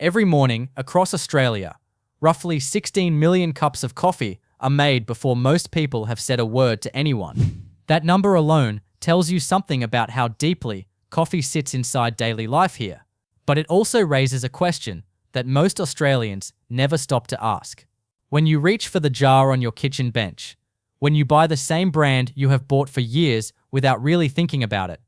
Every morning, across Australia, roughly 16 million cups of coffee are made before most people have said a word to anyone. That number alone tells you something about how deeply coffee sits inside daily life here. But it also raises a question that most Australians never stop to ask. When you reach for the jar on your kitchen bench, when you buy the same brand you have bought for years without really thinking about it,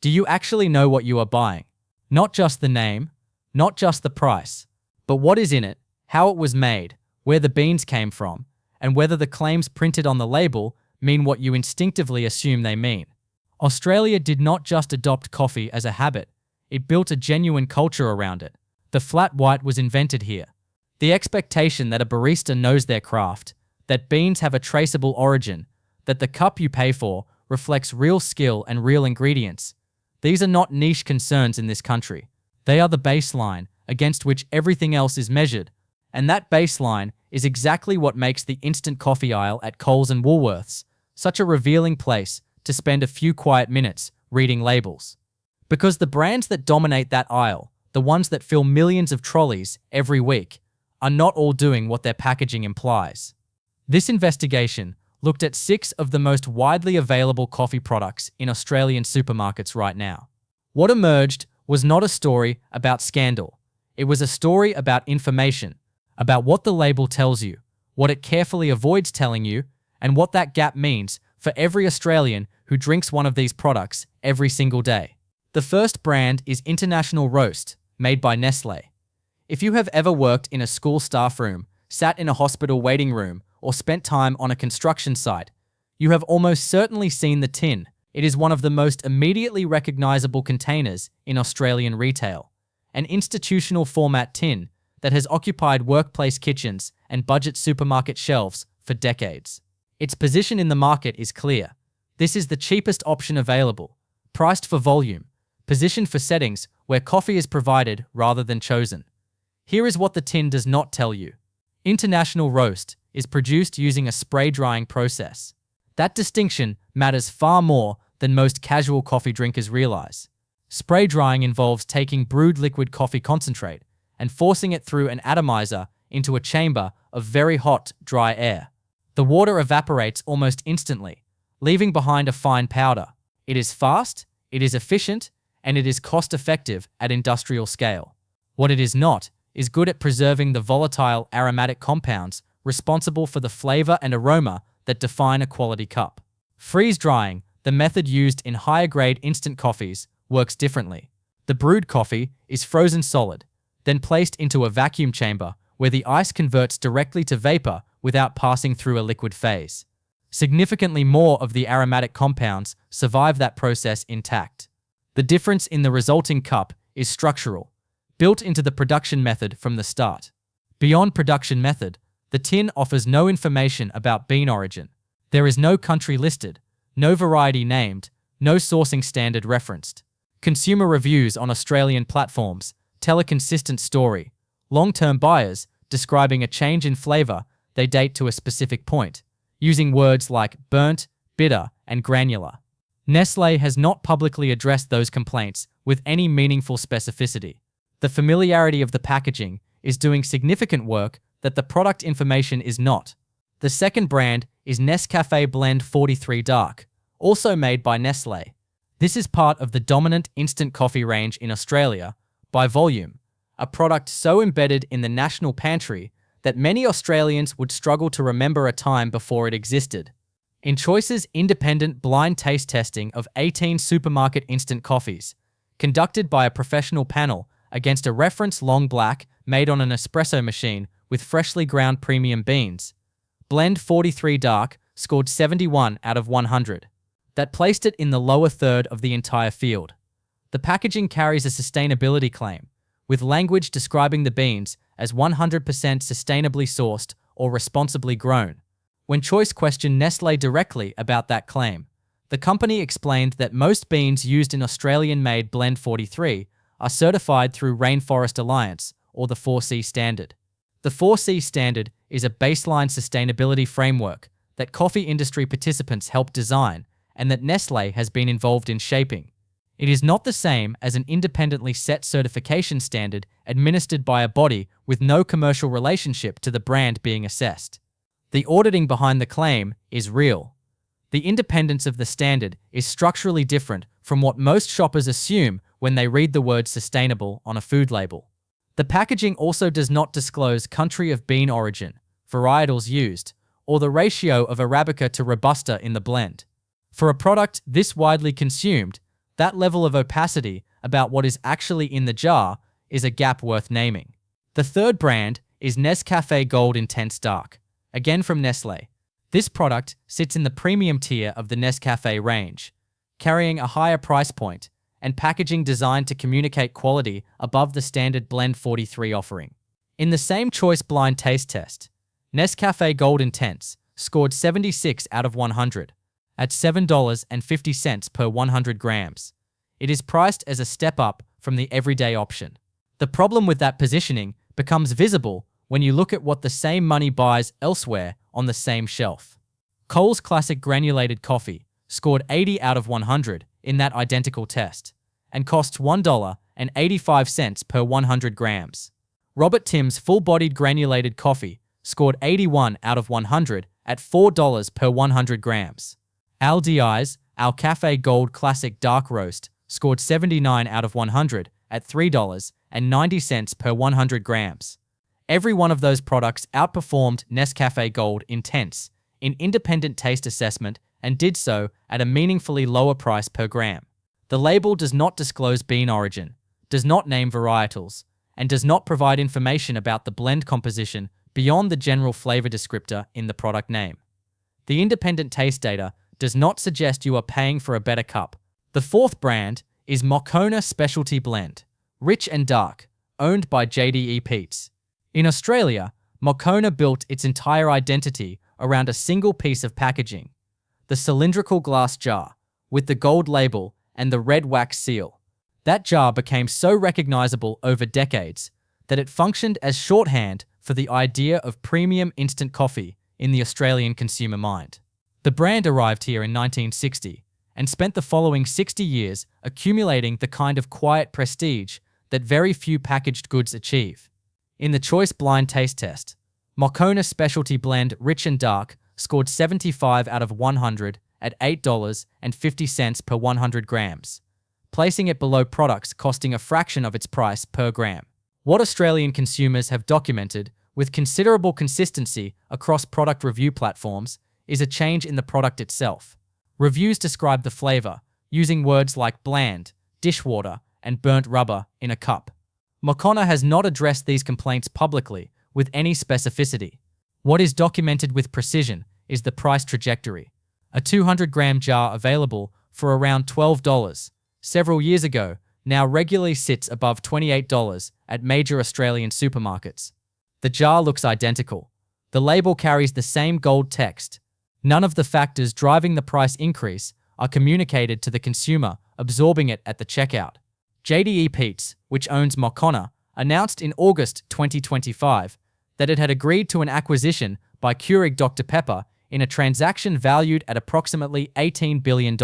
do you actually know what you are buying? Not just the name, not just the price, but what is in it, how it was made, where the beans came from, and whether the claims printed on the label mean what you instinctively assume they mean. Australia did not just adopt coffee as a habit, it built a genuine culture around it. The flat white was invented here. The expectation that a barista knows their craft, that beans have a traceable origin, that the cup you pay for reflects real skill and real ingredients. These are not niche concerns in this country. They are the baseline against which everything else is measured, and that baseline is exactly what makes the instant coffee aisle at Coles and Woolworths such a revealing place to spend a few quiet minutes reading labels. Because the brands that dominate that aisle, the ones that fill millions of trolleys every week, are not all doing what their packaging implies. This investigation looked at 6 of the most widely available coffee products in Australian supermarkets right now. What emerged was not a story about scandal. It was a story about information, about what the label tells you, what it carefully avoids telling you, and what that gap means for every Australian who drinks one of these products every single day. The first brand is International Roast, made by Nestlé. If you have ever worked in a school staff room, sat in a hospital waiting room, or spent time on a construction site, you have almost certainly seen the tin. It is one of the most immediately recognizable containers in Australian retail. An institutional format tin that has occupied workplace kitchens and budget supermarket shelves for decades. Its position in the market is clear. This is the cheapest option available, priced for volume, positioned for settings where coffee is provided rather than chosen. Here is what the tin does not tell you. International Roast is produced using a spray drying process. That distinction matters far more than most casual coffee drinkers realize. Spray drying involves taking brewed liquid coffee concentrate and forcing it through an atomizer into a chamber of very hot, dry air. The water evaporates almost instantly, leaving behind a fine powder. It is fast, it is efficient, and it is cost-effective at industrial scale. What it is not is good at preserving the volatile aromatic compounds responsible for the flavor and aroma that define a quality cup. Freeze-drying, the method used in higher-grade instant coffees, works differently. The brewed coffee is frozen solid, then placed into a vacuum chamber where the ice converts directly to vapor without passing through a liquid phase. Significantly more of the aromatic compounds survive that process intact. The difference in the resulting cup is structural, built into the production method from the start. Beyond production method, the tin offers no information about bean origin. There is no country listed, no variety named, no sourcing standard referenced. Consumer reviews on Australian platforms tell a consistent story. Long-term buyers describing a change in flavor they date to a specific point, using words like burnt, bitter, and granular. Nestlé has not publicly addressed those complaints with any meaningful specificity. The familiarity of the packaging is doing significant work that the product information is not. The second brand is Nescafé Blend 43 Dark, also made by Nestlé. This is part of the dominant instant coffee range in Australia by volume, a product so embedded in the national pantry that many Australians would struggle to remember a time before it existed. In Choice's independent blind taste testing of 18 supermarket instant coffees, conducted by a professional panel against a reference long black made on an espresso machine with freshly ground premium beans, Blend 43 Dark scored 71 out of 100. That placed it in the lower third of the entire field. The packaging carries a sustainability claim, with language describing the beans as 100% sustainably sourced or responsibly grown. When Choice questioned Nestlé directly about that claim, the company explained that most beans used in Australian-made Blend 43 are certified through Rainforest Alliance, or the 4C standard. The 4C standard is a baseline sustainability framework that coffee industry participants helped design and that Nestlé has been involved in shaping. It is not the same as an independently set certification standard administered by a body with no commercial relationship to the brand being assessed. The auditing behind the claim is real. The independence of the standard is structurally different from what most shoppers assume when they read the word sustainable on a food label. The packaging also does not disclose country of bean origin, varietals used, or the ratio of Arabica to Robusta in the blend. For a product this widely consumed, that level of opacity about what is actually in the jar is a gap worth naming. The third brand is Nescafé Gold Intense Dark, again from Nestlé. This product sits in the premium tier of the Nescafé range, carrying a higher price point and packaging designed to communicate quality above the standard Blend 43 offering. In the same choice blind taste test, Nescafé Gold Intense scored 76 out of 100 at $7.50 per 100 grams. It is priced as a step up from the everyday option. The problem with that positioning becomes visible when you look at what the same money buys elsewhere on the same shelf. Coles Classic Granulated Coffee scored 80 out of 100 in that identical test and costs $1.85 per 100 grams. Robert Tim's Full-Bodied Granulated Coffee scored 81 out of 100 at $4 per 100 grams. Aldi's Al Cafe Gold Classic Dark Roast scored 79 out of 100 at $3.90 per 100 grams. Every one of those products outperformed Nescafé Gold Intense in independent taste assessment and did so at a meaningfully lower price per gram. The label does not disclose bean origin, does not name varietals, and does not provide information about the blend composition beyond the general flavor descriptor in the product name. The independent taste data does not suggest you are paying for a better cup. The fourth brand is Moccona Specialty Blend, Rich and Dark, owned by JDE Peet's. In Australia, Moccona built its entire identity around a single piece of packaging, the cylindrical glass jar, with the gold label and the red wax seal. That jar became so recognizable over decades that it functioned as shorthand for the idea of premium instant coffee in the Australian consumer mind. The brand arrived here in 1960 and spent the following 60 years accumulating the kind of quiet prestige that very few packaged goods achieve. In the choice blind taste test, Moccona Specialty Blend Rich and Dark scored 75 out of 100 at $8.50 per 100 grams, placing it below products costing a fraction of its price per gram. What Australian consumers have documented with considerable consistency across product review platforms is a change in the product itself. Reviews describe the flavor using words like bland, dishwater, and burnt rubber in a cup. Moccona has not addressed these complaints publicly with any specificity. What is documented with precision is the price trajectory. A 200-gram jar available for around $12 several years ago now regularly sits above $28 at major Australian supermarkets. The jar looks identical. The label carries the same gold text. None of the factors driving the price increase are communicated to the consumer absorbing it at the checkout. JDE Peet's, which owns Moccona, announced in August 2025 that it had agreed to an acquisition by Keurig Dr Pepper in a transaction valued at approximately $18 billion,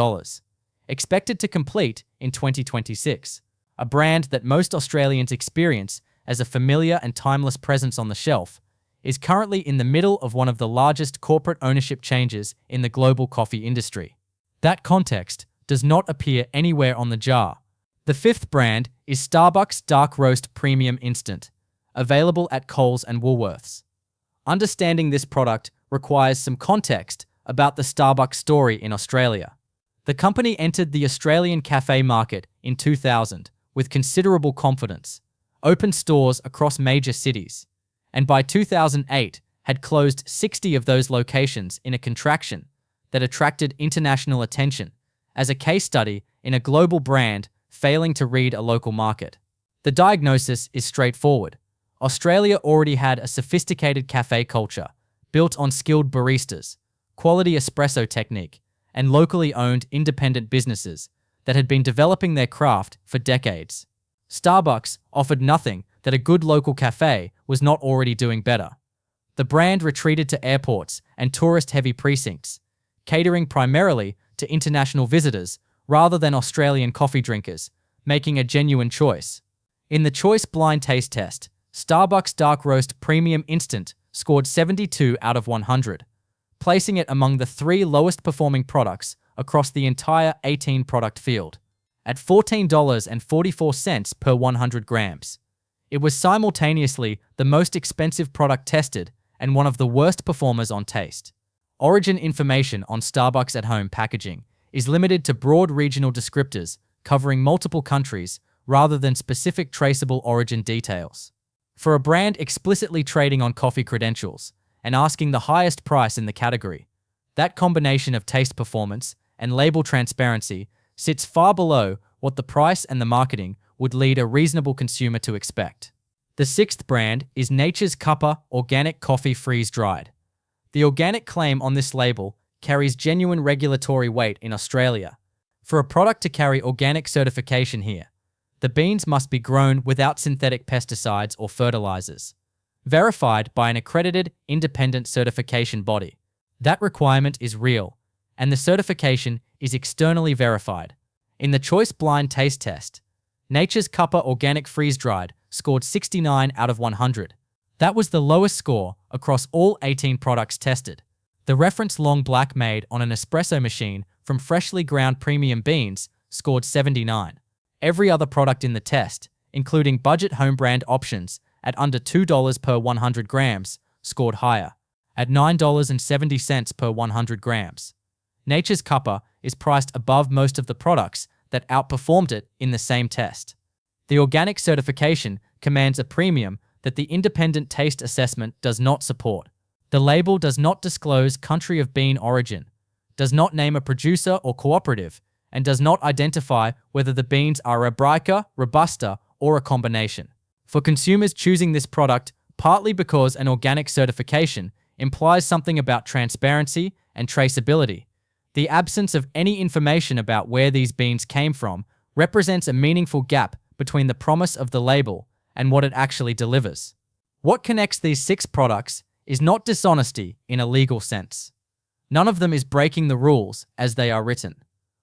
expected to complete in 2026. A brand that most Australians experience as a familiar and timeless presence on the shelf is currently in the middle of one of the largest corporate ownership changes in the global coffee industry. That context does not appear anywhere on the jar. The fifth brand is Starbucks Dark Roast Premium Instant, available at Coles and Woolworths. Understanding this product requires some context about the Starbucks story in Australia. The company entered the Australian cafe market in 2000 with considerable confidence, opened stores across major cities, and by 2008 had closed 60 of those locations in a contraction that attracted international attention as a case study in a global brand failing to read a local market. The diagnosis is straightforward. Australia already had a sophisticated cafe culture built on skilled baristas, quality espresso technique, and locally owned independent businesses that had been developing their craft for decades. Starbucks offered nothing that a good local cafe was not already doing better. The brand retreated to airports and tourist-heavy precincts, catering primarily to international visitors rather than Australian coffee drinkers, making a genuine choice. In the Choice Blind Taste Test, Starbucks Dark Roast Premium Instant scored 72 out of 100, placing it among the 3 lowest performing products across the entire 18-product field, at $14.44 per 100 grams. It was simultaneously the most expensive product tested and one of the worst performers on taste. Origin information on Starbucks at home packaging is limited to broad regional descriptors covering multiple countries rather than specific traceable origin details. For a brand explicitly trading on coffee credentials and asking the highest price in the category, that combination of taste performance and label transparency sits far below what the price and the marketing would lead a reasonable consumer to expect. The 6th brand is Nature's Cuppa Organic Coffee Freeze-Dried. The organic claim on this label carries genuine regulatory weight in Australia. For a product to carry organic certification here, the beans must be grown without synthetic pesticides or fertilizers, verified by an accredited independent certification body. That requirement is real, and the certification is externally verified. In the Choice Blind Taste Test, Nature's Cuppa Organic Freeze-Dried scored 69 out of 100. That was the lowest score across all 18 products tested. The reference long black made on an espresso machine from freshly ground premium beans scored 79. Every other product in the test, including budget home brand options at under $2 per 100 grams, scored higher, at $9.70 per 100 grams. Nature's Cuppa is priced above most of the products that outperformed it in the same test. The organic certification commands a premium that the independent taste assessment does not support. The label does not disclose country of bean origin, does not name a producer or cooperative, and does not identify whether the beans are Arabica, Robusta, or a combination. For consumers choosing this product, partly because an organic certification implies something about transparency and traceability, the absence of any information about where these beans came from represents a meaningful gap between the promise of the label and what it actually delivers. What connects these 6 products is not dishonesty in a legal sense. None of them is breaking the rules as they are written.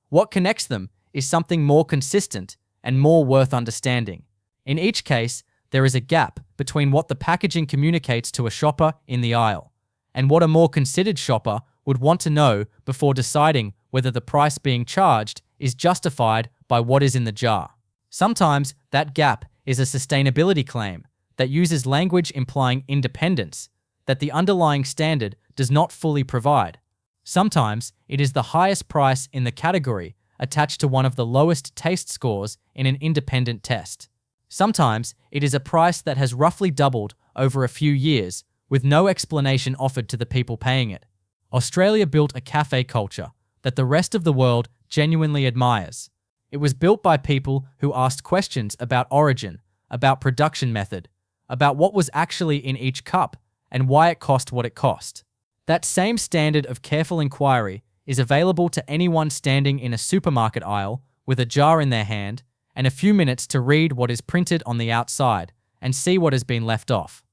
What connects them is something more consistent and more worth understanding. In each case, there is a gap between what the packaging communicates to a shopper in the aisle and what a more considered shopper would want to know before deciding whether the price being charged is justified by what is in the jar. Sometimes that gap is a sustainability claim that uses language implying independence that the underlying standard does not fully provide. Sometimes it is the highest price in the category attached to one of the lowest taste scores in an independent test. Sometimes it is a price that has roughly doubled over a few years with no explanation offered to the people paying it. Australia built a cafe culture that the rest of the world genuinely admires. It was built by people who asked questions about origin, about production method, about what was actually in each cup, and why it cost what it cost. That same standard of careful inquiry is available to anyone standing in a supermarket aisle with a jar in their hand and a few minutes to read what is printed on the outside and see what has been left off.